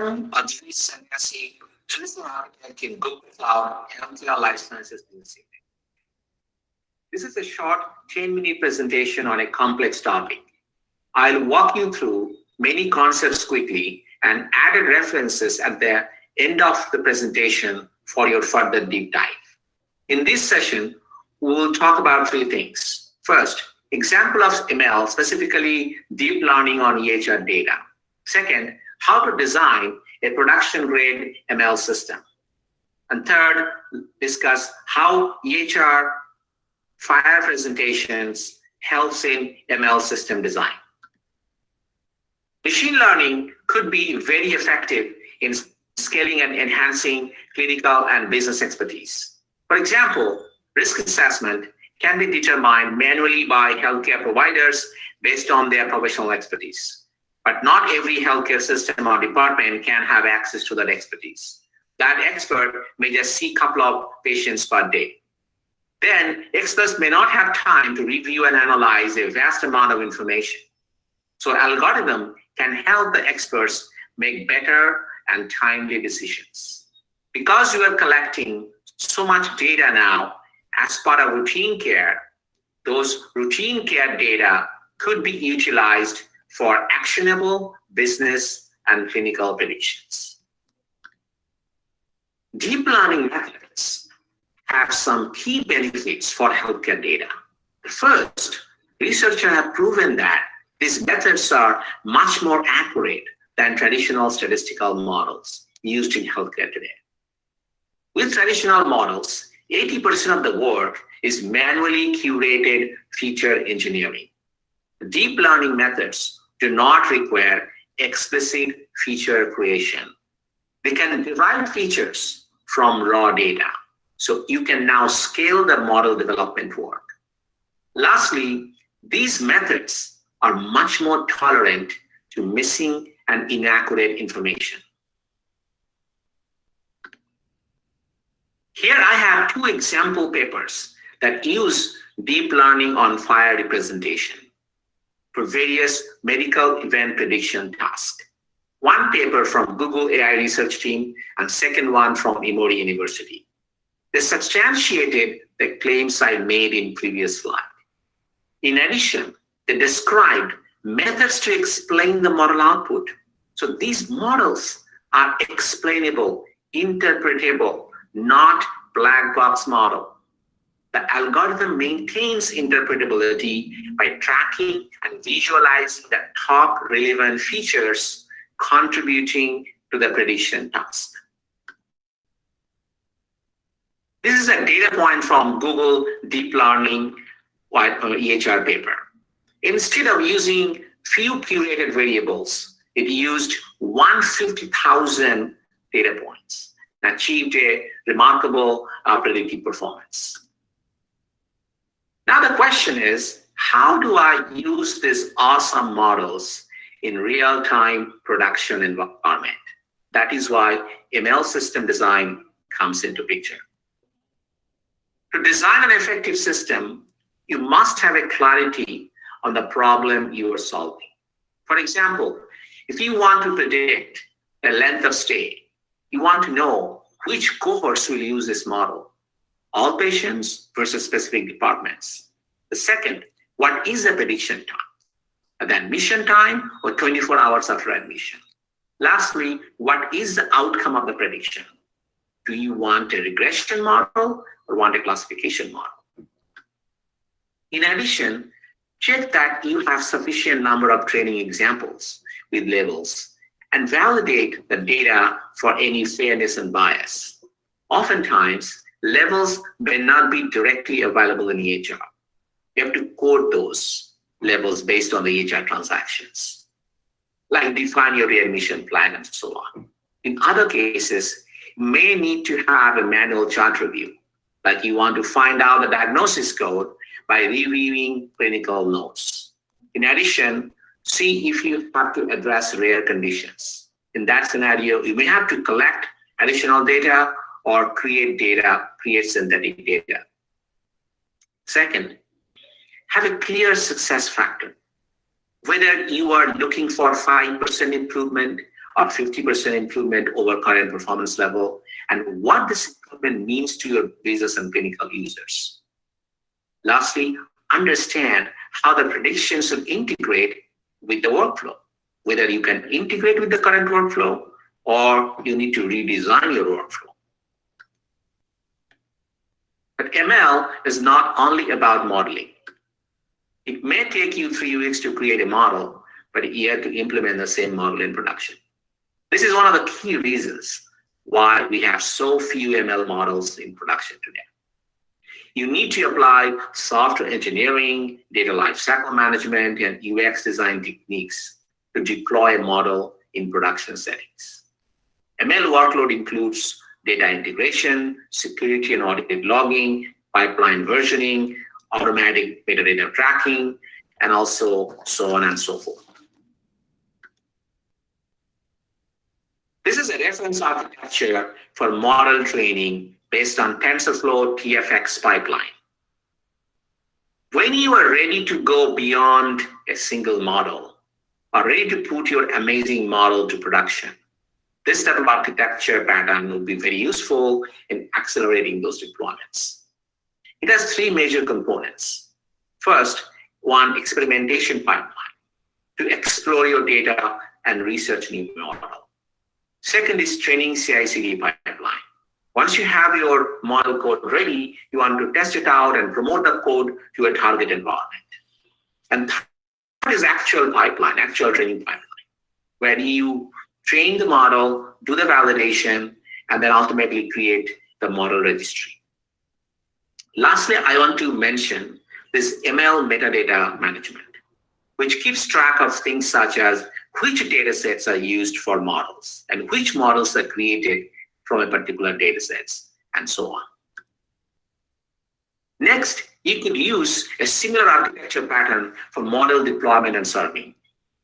am Adrish Sannyasi, Solution Architect in Google Cloud Healthcare Life Sciences Institute. This is a short 10-minute presentation on a complex topic. I'll walk you through many concepts quickly and added references at the end of the presentation for your further deep dive. In this session, we will talk about three things. First, example of ML, specifically deep learning on EHR data. Second, how to design a production-grade ML system. And third, discuss how EHR FHIR presentations helps in ML system design. Machine learning could be very effective in scaling and enhancing clinical and business expertise. For example, risk assessment can be determined manually by healthcare providers based on their professional expertise. But not every healthcare system or department can have access to that expertise. That expert may just see a couple of patients per day. Then experts may not have time to review and analyze a vast amount of information. So algorithm can help the experts make better and timely decisions. Because you are collecting so much data now as part of routine care, those routine care data could be utilized for actionable business and clinical predictions. Deep learning methods have some key benefits for healthcare data. First, researchers have proven that these methods are much more accurate than traditional statistical models used in healthcare today. With traditional models, 80% of the work is manually curated feature engineering. Deep learning methods do not require explicit feature creation. They can derive features from raw data. So you can now scale the model development work. Lastly, these methods are much more tolerant to missing and inaccurate information. Here I have two example papers that use deep learning on FHIR representation for various medical event prediction tasks. One paper from Google AI research team and second one from Emory University. They substantiated the claims I made in previous slide. In addition, they described methods to explain the model output. So these models are explainable, interpretable, not black box model. The algorithm maintains interpretability by tracking and visualizing the top relevant features contributing to the prediction task. This is a data point from Google Deep Learning EHR paper. Instead of using few curated variables, it used 150,000 data points and achieved a remarkable predictive performance. Now the question is, how do I use these awesome models in real-time production environment? That is why ML system design comes into picture. To design an effective system, you must have a clarity on the problem you are solving. For example, if you want to predict the length of stay, you want to know which cohorts will use this model. All patients versus specific departments. The second, what is the prediction time? The admission time or 24 hours after admission? Lastly, what is the outcome of the prediction? Do you want a regression model or want a classification model? In addition, check that you have sufficient number of training examples with labels and validate the data for any fairness and bias. Oftentimes, levels may not be directly available in EHR. You have to code those levels based on the EHR transactions, like define your readmission plan and so on. In other cases, you may need to have a manual chart review, like you want to find out the diagnosis code by reviewing clinical notes. In addition, see if you have to address rare conditions. In that scenario, you may have to collect additional data or create synthetic data. Second, have a clear success factor. Whether you are looking for 5% improvement or 50% improvement over current performance level, and what this improvement means to your business and clinical users. Lastly, understand how the predictions will integrate with the workflow, whether you can integrate with the current workflow or you need to redesign your workflow. But ML is not only about modeling. It may take you 3 weeks to create a model, but a year to implement the same model in production. This is one of the key reasons why we have so few ML models in production today. You need to apply software engineering, data lifecycle management, and UX design techniques to deploy a model in production settings. ML workload includes data integration, security and audited logging, pipeline versioning, automatic metadata tracking, and also so on and so forth. This is a reference architecture for model training based on TensorFlow TFX pipeline. When you are ready to go beyond a single model, or ready to put your amazing model to production, this type of architecture pattern will be very useful in accelerating those deployments. It has 3 major components. First, one, experimentation pipeline to explore your data and research new model. Second is training CI/CD pipeline. Once you have your model code ready, you want to test it out and promote the code to a target environment. And third is actual pipeline, actual training pipeline, where you train the model, do the validation, and then ultimately create the model registry. Lastly, I want to mention this ML metadata management, which keeps track of things such as which data sets are used for models and which models are created from a particular data sets, and so on. Next, you could use a similar architecture pattern for model deployment and serving.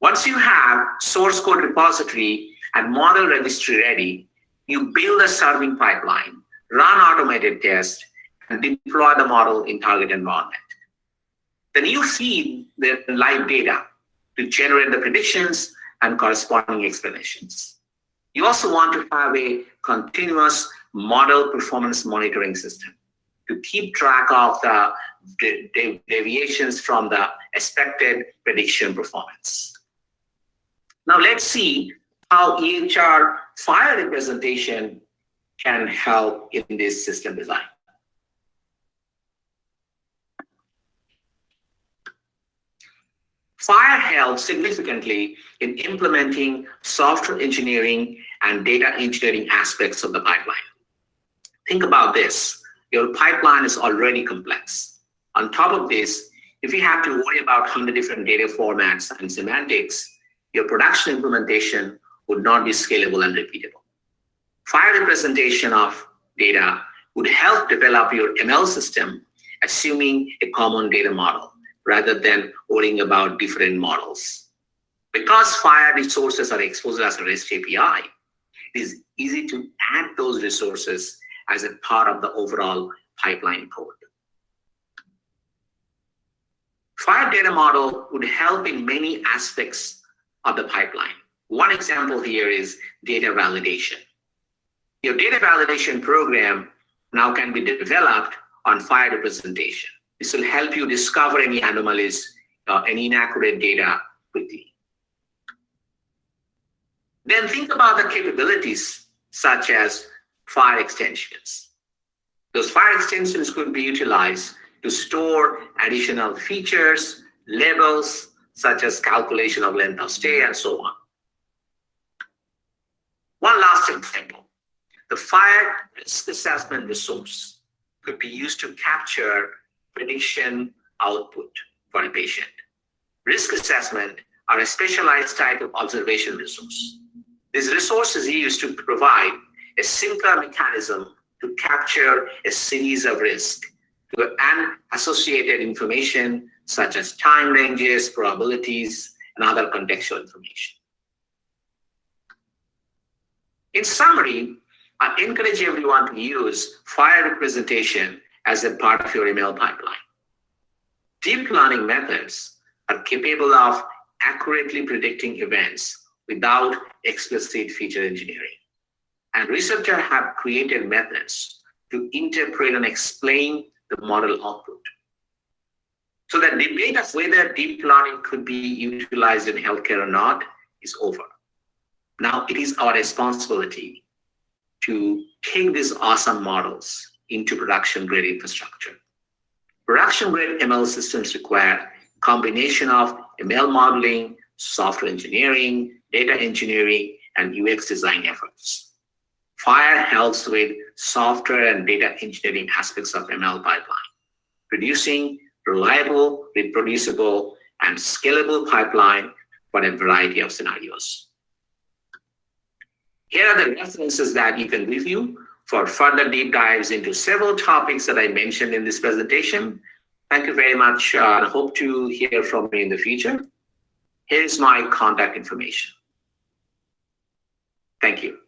Once you have source code repository and model registry ready, you build a serving pipeline, run automated tests, and deploy the model in target environment. Then you feed the live data to generate the predictions and corresponding explanations. You also want to have a continuous model performance monitoring system to keep track of the deviations from the expected prediction performance. Now let's see how EHR FHIR representation can help in this system design. FHIR helps significantly in implementing software engineering and data engineering aspects of the pipeline. Think about this. Your pipeline is already complex. On top of this, if you have to worry about 100 different data formats and semantics, your production implementation would not be scalable and repeatable. FHIR representation of data would help develop your ML system, assuming a common data model, rather than worrying about different models. Because FHIR resources are exposed as a REST API, it is easy to add those resources as a part of the overall pipeline code. FHIR data model would help in many aspects of the pipeline. One example here is data validation. Your data validation program now can be developed on FHIR representation. This will help you discover any anomalies, any inaccurate data quickly. Then think about the capabilities such as FHIR extensions. Those FHIR extensions could be utilized to store additional features, labels, such as calculation of length of stay, and so on. One last example. The FHIR risk assessment resource could be used to capture prediction output for a patient. Risk assessment are a specialized type of observation resource. This resource is used to provide a simpler mechanism to capture a series of risks and associated information such as time ranges, probabilities, and other contextual information. In summary, I encourage everyone to use FHIR representation as a part of your ML pipeline. Deep learning methods are capable of accurately predicting events without explicit feature engineering. And researchers have created methods to interpret and explain the model output. So the debate of whether deep learning could be utilized in healthcare or not is over. Now it is our responsibility to take these awesome models into production-grade infrastructure. Production-grade ML systems require a combination of ML modeling, software engineering, data engineering, and UX design efforts. FHIR helps with software and data engineering aspects of ML pipeline, producing reliable, reproducible, and scalable pipeline for a variety of scenarios. Here are the references that you can review for further deep dives into several topics that I mentioned in this presentation. Thank you very much. I hope to hear from you in the future. Here's my contact information. Thank you.